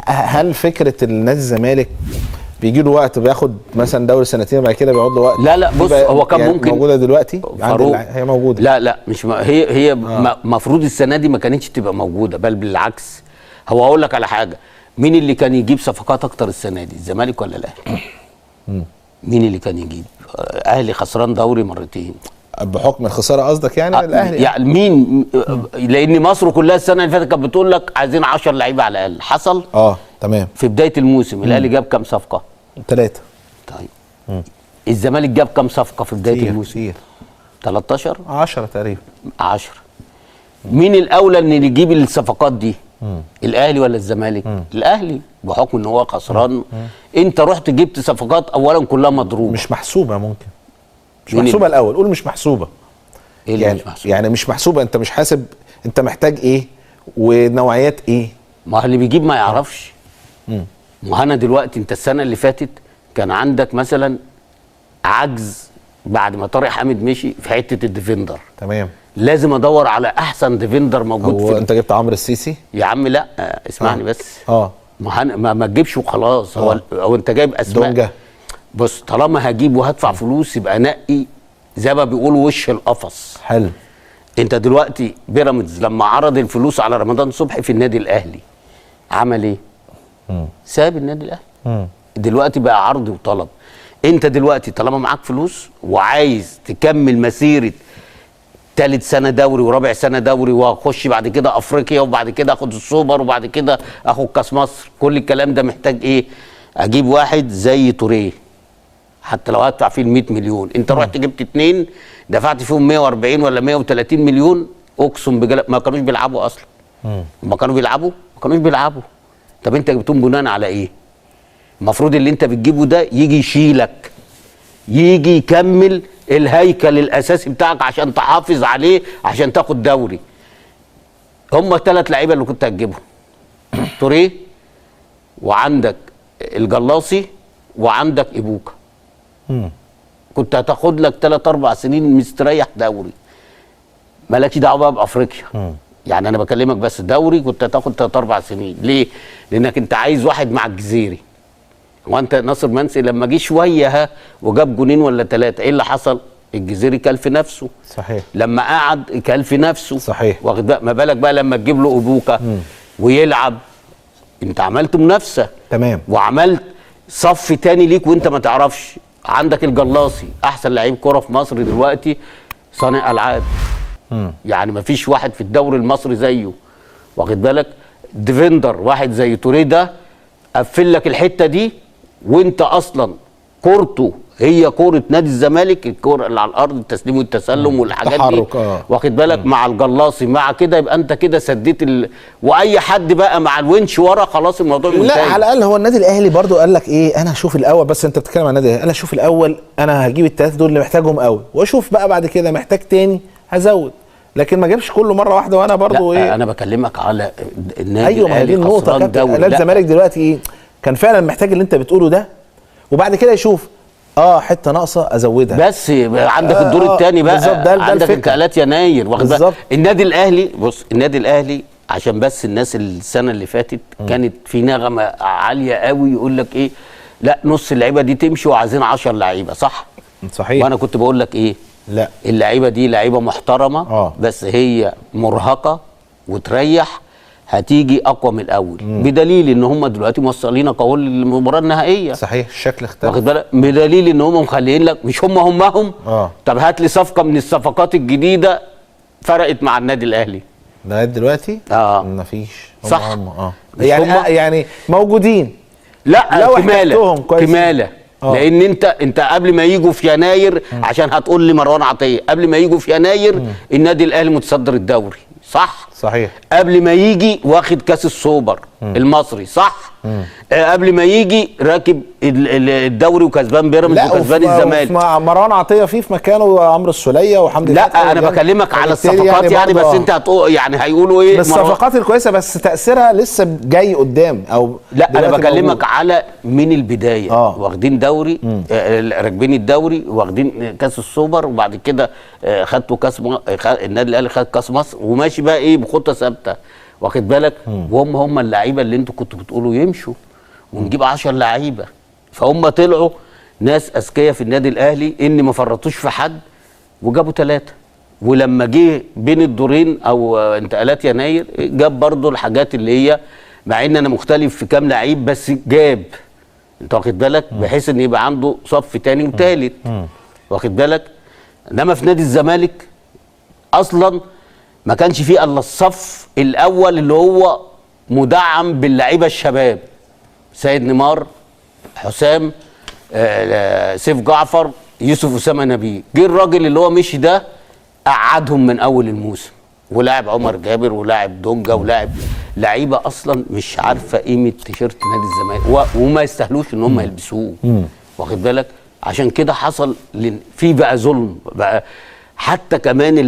هل فكره النادي الزمالك بيجي له وقت بياخد مثلا دوري سنتين وبعد كده بيقعد له وقت؟ لا بص، هو كان يعني ممكن موجوده دلوقتي هي موجوده. لا مش هي مفروض السنه دي ما كانتش تبقى موجوده، بل بالعكس. هو اقول لك على حاجه، مين اللي كان يجيب صفقات اكتر السنه دي، الزمالك ولا الاهلي؟ مين اللي كان يجيب؟ اهلي خسران دوري مرتين بحكم الخساره قصدك يعني الاهلي يعني مين؟ لان مصر كلها السنه اللي فاتت كانت بتقول لك عايزين 10 لعيبه على الاقل. حصل تمام في بدايه الموسم. الاهلي جاب كام صفقه؟ 3. طيب الزمالك جاب كام صفقه في بدايه الموسم؟ 13 10 تقريبا 10. مين الاولى ان يجيب الصفقات دي؟ الاهلي ولا الزمالك؟ الاهلي بحكم ان هو خسران. انت رحت جبت صفقات اولا كلها مضروبه، مش محسوبه. ممكن مش محسوبه الاول، قول مش محسوبه. إيه يعني مش محسوبة؟ يعني مش محسوبه، انت مش حاسب انت محتاج ايه ونوعيات ايه. ما اللي بيجيب ما يعرفش. ما انا دلوقتي انت السنه اللي فاتت كان عندك مثلا عجز بعد ما طارق حامد مشي في حته الديفندر. تمام. لازم ادور على احسن ديفندر موجود. هو انت جبت عمرو السيسي يا عم؟ لا اسمعني بس. ما تجيبش وخلاص. هو انت جايب اسماء دونجا. بص، طالما هجيب وهدفع فلوس يبقى نقي زي ما بيقولوا وش القفص. حلو. انت دلوقتي بيراميدز لما عرض الفلوس على رمضان صبحي في النادي الاهلي عمل ايه؟ ساب النادي الاهلي. دلوقتي بقى عرض وطلب. انت دلوقتي طالما معاك فلوس وعايز تكمل مسيره ثالث سنه دوري ورابع سنه دوري واخش بعد كده افريقيا وبعد كده اخد السوبر وبعد كده اخد كاس مصر، كل الكلام ده محتاج ايه؟ اجيب واحد زي توريه حتى لو هدفع فيه ال 100 مليون. انت رحت جبت 2 دفعت فيهم 140 ولا 130 مليون، اقسم بالله ما كانوش بيلعبوا اصلا. ما كانوا بيلعبوا. طب انت جبتهم بناء على ايه؟ المفروض اللي انت بتجيبه ده يجي يشيلك، يجي يكمل الهيكل الاساسي بتاعك عشان تحافظ عليه عشان تاخد دوري. هم 3 لعيبه اللي كنت هتجيبهم، توريه وعندك الجلاصي وعندك ابوكا. كنت هتاخد لك 3-4 سنين مستريح دوري، مالكش دعوه بقى بافريقيا. يعني انا بكلمك بس دوري كنت هتاخد 3-4 سنين. ليه؟ لانك انت عايز واحد مع الجزيري. وانت ناصر منسي لما جه شويه وجاب 2 ولا 3، ايه اللي حصل؟ الجزيري كل في نفسه. صحيح. لما قعد كل في نفسه. صحيح. واخد بقى، ما بالك بقى لما تجيب له ابوكا ويلعب. انت عملت منافسه. تمام. وعملت صف تاني ليك وانت ما تعرفش. عندك الجلاصي احسن لعيب كره في مصر دلوقتي، صانع العاب. يعني ما فيش واحد في الدوري المصري زيه. واخد بالك؟ ديفندر واحد زي توريه ده قفل لك الحته دي، وانت اصلا كورته هي كوره نادي الزمالك، الكوره اللي على الارض، التسليم والتسلم والحاجات دي. واخد بالك؟ مع الجلاصي مع كده يبقى انت كده سديت واي حد بقى مع الونش ورا خلاص الموضوع منتهي. لا على الاقل هو النادي الاهلي برضو قال لك ايه، انا هشوف الاول. بس انت بتتكلم عن النادي الاهلي، انا اشوف الاول انا هجيب ال3 دول اللي محتاجهم قوي، واشوف بقى بعد كده محتاج تاني هزود. لكن ما جابش كله مره واحده. وانا برضو لا انا بكلمك على النادي ايوه، ما هي دي النقطه. نادي الزمالك دلوقتي ايه؟ كان فعلا محتاج اللي انت بتقوله ده، وبعد كده يشوف حته ناقصه ازودها. بس عندك الدور الثاني بقى. بالظبط. ده عندك انتقالات يناير. واخد بالك؟ النادي الاهلي، بص النادي الاهلي عشان بس الناس السنه اللي فاتت كانت في نغمه عاليه قوي يقول لك ايه، لا نص اللعيبه دي تمشي وعايزين 10 لعيبه. صح؟ صحيح. وانا كنت بقول لك ايه؟ لا، اللعيبه دي لعيبه محترمه. بس هي مرهقه وتريح، هتيجي اقوى من الاول. بدليل ان هم دلوقتي موصلينك اهو للمباراه النهائيه. صحيح. الشكل اختلف. واخد بالك؟ بدليل ان هم مخليين لك مش هم. طب هات لي صفقه من الصفقات الجديده فرقت مع النادي الاهلي لغايه دلوقتي. مفيش. صح. يعني موجودين. لا كماله. لان انت قبل ما يجوا في يناير، عشان هتقول لي مروان عطيه، قبل ما يجوا في يناير النادي الاهلي متصدر الدوري. صحيح. قبل ما يجي واخد كاس السوبر المصري. صح. قبل ما يجي راكب الدوري وكسبان بيراميدز وكسبان الزمالك. مع مروان عطيه في مكانه عمرو السوليه وحمدي فتحي. لا انا بكلمك على الصفقات يعني بس انت هتقول يعني هيقولوا ايه؟ الصفقات الكويسه بس تاثيرها لسه جاي قدام. لا انا بكلمك على من البدايه. واخدين دوري، راكبين الدوري، واخدين كاس السوبر، وبعد كده خدتوا كاس النادي الاهلي خد كاس مصر، وماشي بقى ايه بخطه ثابته. واخد بالك؟ وهم اللعيبه اللي انتوا كنتوا بتقولوا يمشوا ونجيب 10 لعيبه. فهم طلعوا ناس اذكياء في النادي الاهلي ان ما فرطوش في حد وجابوا 3. ولما جه بين الدورين او انتقالات يناير جاب برضو الحاجات اللي هي، مع ان انا مختلف في كام لعيب بس جاب، انت واخد بالك؟ بحيث ان يبقى عنده صف تاني وتالت، واخد بالك؟ انما في نادي الزمالك اصلا ما كانش فيه الا الصف الاول اللي هو مدعم باللعيبه الشباب، سيد نيمار، حسام، سيف جعفر، يوسف اسامه نبيه. جه الراجل اللي هو مشي ده قعدهم من اول الموسم، ولاعب عمر جابر ولاعب دونجا ولاعب لعيبه اصلا مش عارفه قيمه تيشيرت نادي الزمالك وما يستاهلوش ان هم يلبسوه، واخد بالك؟ عشان كده حصل في بقى ظلم بقى، حتى كمان